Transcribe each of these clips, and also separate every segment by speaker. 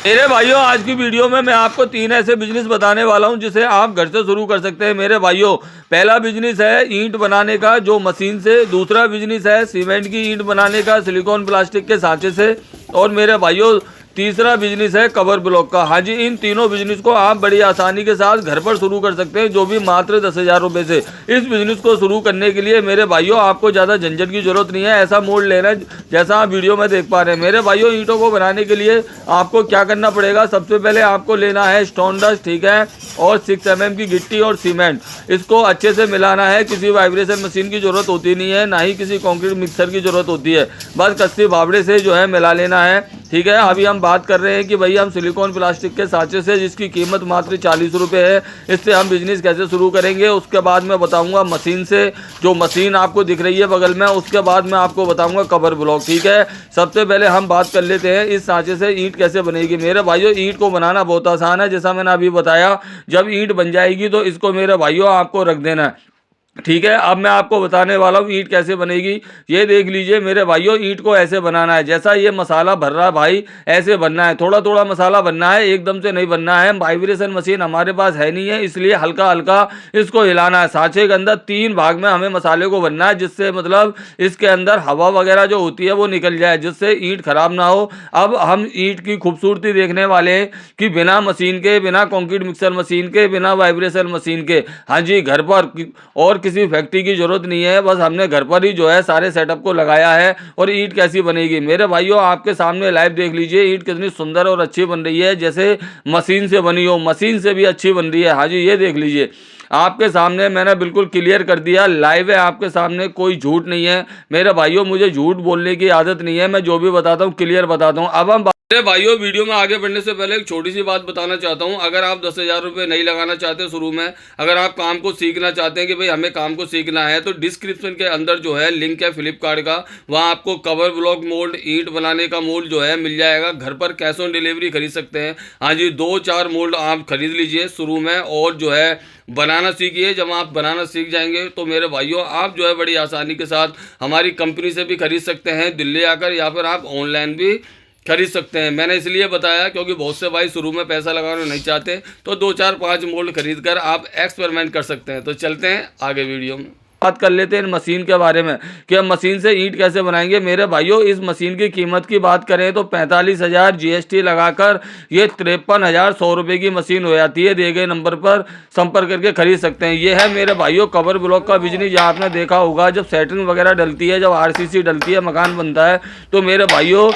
Speaker 1: मेरे भाइयों, आज की वीडियो में मैं आपको 3 ऐसे बिजनेस बताने वाला हूं जिसे आप घर से शुरू कर सकते हैं। मेरे भाइयों, पहला बिजनेस है ईंट बनाने का, जो मशीन से। दूसरा बिजनेस है सीमेंट की ईंट बनाने का सिलिकॉन प्लास्टिक के सांचे से। और मेरे भाइयों, तीसरा बिजनेस है कवर ब्लॉक का। हाँ जी, इन तीनों बिजनेस को आप बड़ी आसानी के साथ घर पर शुरू कर सकते हैं, जो भी मात्र 10,000 रुपये से। इस बिजनेस को शुरू करने के लिए मेरे भाइयों आपको ज़्यादा झंझट की जरूरत नहीं है। ऐसा मोड़ लेना है जैसा आप वीडियो में देख पा रहे हैं। मेरे भाइयों, ईंटों को बनाने के लिए आपको क्या करना पड़ेगा? सबसे पहले आपको लेना है स्टोन डस्ट, ठीक है, और 6 mm की गिट्टी और सीमेंट। इसको अच्छे से मिलाना है। किसी वाइब्रेशन मशीन की जरूरत होती नहीं है, ना ही किसी कंक्रीट मिक्सर की जरूरत होती है। बस कच्ची फावड़े से जो है मिला लेना है, ठीक है। अभी हम बात कर रहे हैं कि भैया हम सिलिकॉन प्लास्टिक के सांचे से, जिसकी कीमत मात्र 40 रुपये है, इससे हम बिजनेस कैसे शुरू करेंगे उसके बाद मैं बताऊंगा। मशीन से, जो मशीन आपको दिख रही है बगल में, उसके बाद मैं आपको बताऊंगा कवर ब्लॉक, ठीक है। सबसे पहले हम बात कर लेते हैं इस सांचे से ईंट कैसे बनेगी। मेरे भाइयों, ईंट को बनाना बहुत आसान है, जैसा मैंने अभी बताया। जब ईंट बन जाएगी तो इसको मेरे भाइयों आपको रख देना है, ठीक है। अब मैं आपको बताने वाला हूँ ईंट कैसे बनेगी। ये देख लीजिए मेरे भाइयों, ईंट को ऐसे बनाना है जैसा ये मसाला भर रहा है भाई, ऐसे बनना है। थोड़ा थोड़ा मसाला बनना है, एकदम से नहीं बनना है। वाइब्रेशन मशीन हमारे पास है नहीं है, इसलिए हल्का हल्का इसको हिलाना है। सांचे के अंदर 3 भाग में हमें मसाले को बनना है, जिससे मतलब इसके अंदर हवा वगैरह जो होती है वो निकल जाए, जिससे ईंट खराब ना हो। अब हम ईंट की खूबसूरती देखने वाले हैं कि बिना मशीन के, बिना कंक्रीट मिक्सर मशीन के, बिना वाइब्रेशन मशीन के, हाँ जी, घर पर और किसी फैक्ट्री की जरूरत नहीं है। बस हमने घर पर ही जो है सारे सेटअप को लगाया है। और ईंट कैसी बनेगी मेरे भाइयों, आपके सामने लाइव देख लीजिए ईंट कितनी सुंदर और अच्छी बन रही है, जैसे मशीन से बनी हो। मशीन से भी अच्छी बन रही है। हाँ जी, ये देख लीजिए आपके सामने मैंने बिल्कुल क्लियर कर दिया, लाइव है आपके सामने, कोई झूठ नहीं है। मेरे भाइयों, मुझे झूठ बोलने की आदत नहीं है, मैं जो भी बताता हूँ क्लियर बताता हूँ। अब हम मेरे भाइयों, वीडियो में आगे बढ़ने से पहले एक छोटी सी बात बताना चाहता हूं। अगर आप 10,000 रुपये नहीं लगाना चाहते शुरू में, अगर आप काम को सीखना चाहते हैं कि भाई हमें काम को सीखना है, तो डिस्क्रिप्शन के अंदर जो है लिंक है फ्लिपकार्ट का, वहां आपको कवर ब्लॉक मोल्ड, ईंट बनाने का मोल्ड जो है मिल जाएगा। घर पर कैश ऑन डिलीवरी खरीद सकते हैं। हाँ जी, 2-4 मोल्ड आप खरीद लीजिए शुरू में, और जो है बनाना सीखिए। जब आप बनाना सीख जाएंगे तो मेरे भाइयों आप जो है बड़ी आसानी के साथ हमारी कंपनी से भी खरीद सकते हैं दिल्ली आकर, या फिर आप ऑनलाइन भी खरीद सकते हैं। मैंने इसलिए बताया क्योंकि बहुत से भाई शुरू में पैसा लगाना नहीं चाहते, तो 2-4-5 मोल्ड खरीद कर आप एक्सपेरिमेंट कर सकते हैं। तो चलते हैं आगे वीडियो में, बात कर लेते हैं मशीन के बारे में कि हम मशीन से ईंट कैसे बनाएंगे। मेरे भाइयों, इस मशीन की कीमत की बात करें तो 45,000 GST लगाकर ये 53,100 रुपये की मशीन हो जाती है। दिए गए नंबर पर संपर्क करके खरीद सकते हैं। ये है मेरे भाइयों कवर ब्लॉक का बिजनेस। जहाँ आपने देखा होगा जब सेटरिंग वगैरह डलती है, जब RCC डलती है, मकान बनता है, तो मेरे भाइयों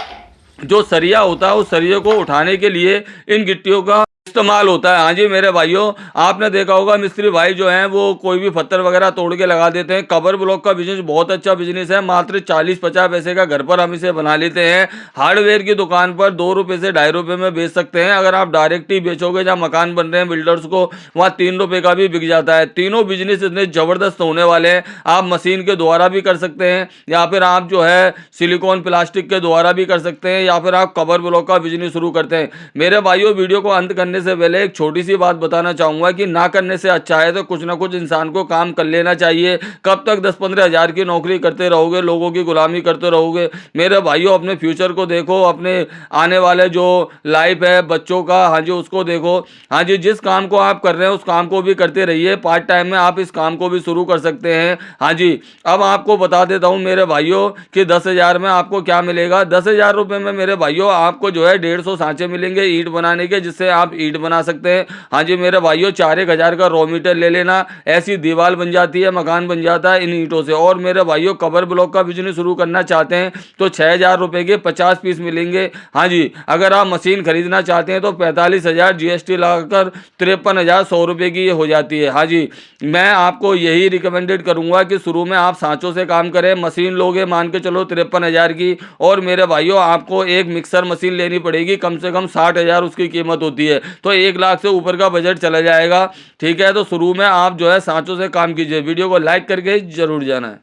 Speaker 1: जो सरिया होता है उस सरिये को उठाने के लिए इन गिट्टियों का इस्तेमाल होता है। हाँ जी मेरे भाइयों, आपने देखा होगा मिस्त्री भाई जो हैं वो कोई भी पत्थर वगैरह तोड़ के लगा देते हैं। कवर ब्लॉक का बिजनेस बहुत अच्छा बिजनेस है। मात्र 40-50 पैसे का घर पर हम इसे बना लेते हैं। हार्डवेयर की दुकान पर 2 रुपये से 2.5 रुपये में बेच सकते हैं। अगर आप डायरेक्ट ही बेचोगे, जहाँ मकान बन रहे हैं बिल्डर्स को, वहाँ 3 रुपये का भी बिक जाता है। तीनों बिजनेस इतने ज़बरदस्त होने वाले हैं। आप मशीन के द्वारा भी कर सकते हैं, या फिर आप जो है सिलिकॉन प्लास्टिक के द्वारा भी कर सकते हैं, या फिर आप कवर ब्लॉक का बिजनेस शुरू करते हैं। मेरे भाइयों, वीडियो को अंत करने से पहले एक छोटी सी बात बताना चाहूंगा कि ना करने से अच्छा है तो कुछ ना कुछ इंसान को काम कर लेना चाहिए। कब तक 10-15 हज़ार की नौकरी करते रहोगे, लोगों की गुलामी करते रहोगे? मेरे भाइयों, अपने फ्यूचर को देखो, अपने आने वाले जो लाइफ है बच्चों का, हाँ जी, उसको देखो। हाँ जी, जिस काम को आप कर रहे हैं उस काम को भी करते रहिए। पार्ट टाइम में आप इस काम को भी शुरू कर सकते हैं। हाँ जी, अब आपको बता देता हूँ मेरे भाइयों कि 10,000 में आपको क्या मिलेगा। 10,000 रुपये में मेरे भाइयों आपको जो है 150 सांचे मिलेंगे ईंट बनाने के, जिससे आप ईंट बना सकते हैं। हाँ जी मेरे भाइयों, 4-1 हज़ार का रॉ मीटर ले लेना, ऐसी दीवार बन जाती है, मकान बन जाता है इन ईंटों से। और मेरे भाइयों, कवर ब्लॉक का बिजनेस शुरू करना चाहते हैं तो 6,000 रुपये के 50 पीस मिलेंगे। हाँ जी, अगर आप मशीन खरीदना चाहते हैं तो 45,000 GST लगाकर 53,100 रुपये की ये हो जाती है। हाँ जी, मैं आपको यही रिकमेंडेड करूंगा कि शुरू में आप सांचों से काम करें। मशीन लोगे मान के चलो 53,000 की, और मेरे भाइयों आपको एक मिक्सर मशीन लेनी पड़ेगी, कम से कम 60,000 उसकी कीमत होती है, तो 1 लाख से ऊपर का बजट चला जाएगा। ठीक है, तो शुरू में आप जो है सांचों से काम कीजिए। वीडियो को लाइक करके जरूर जाना है।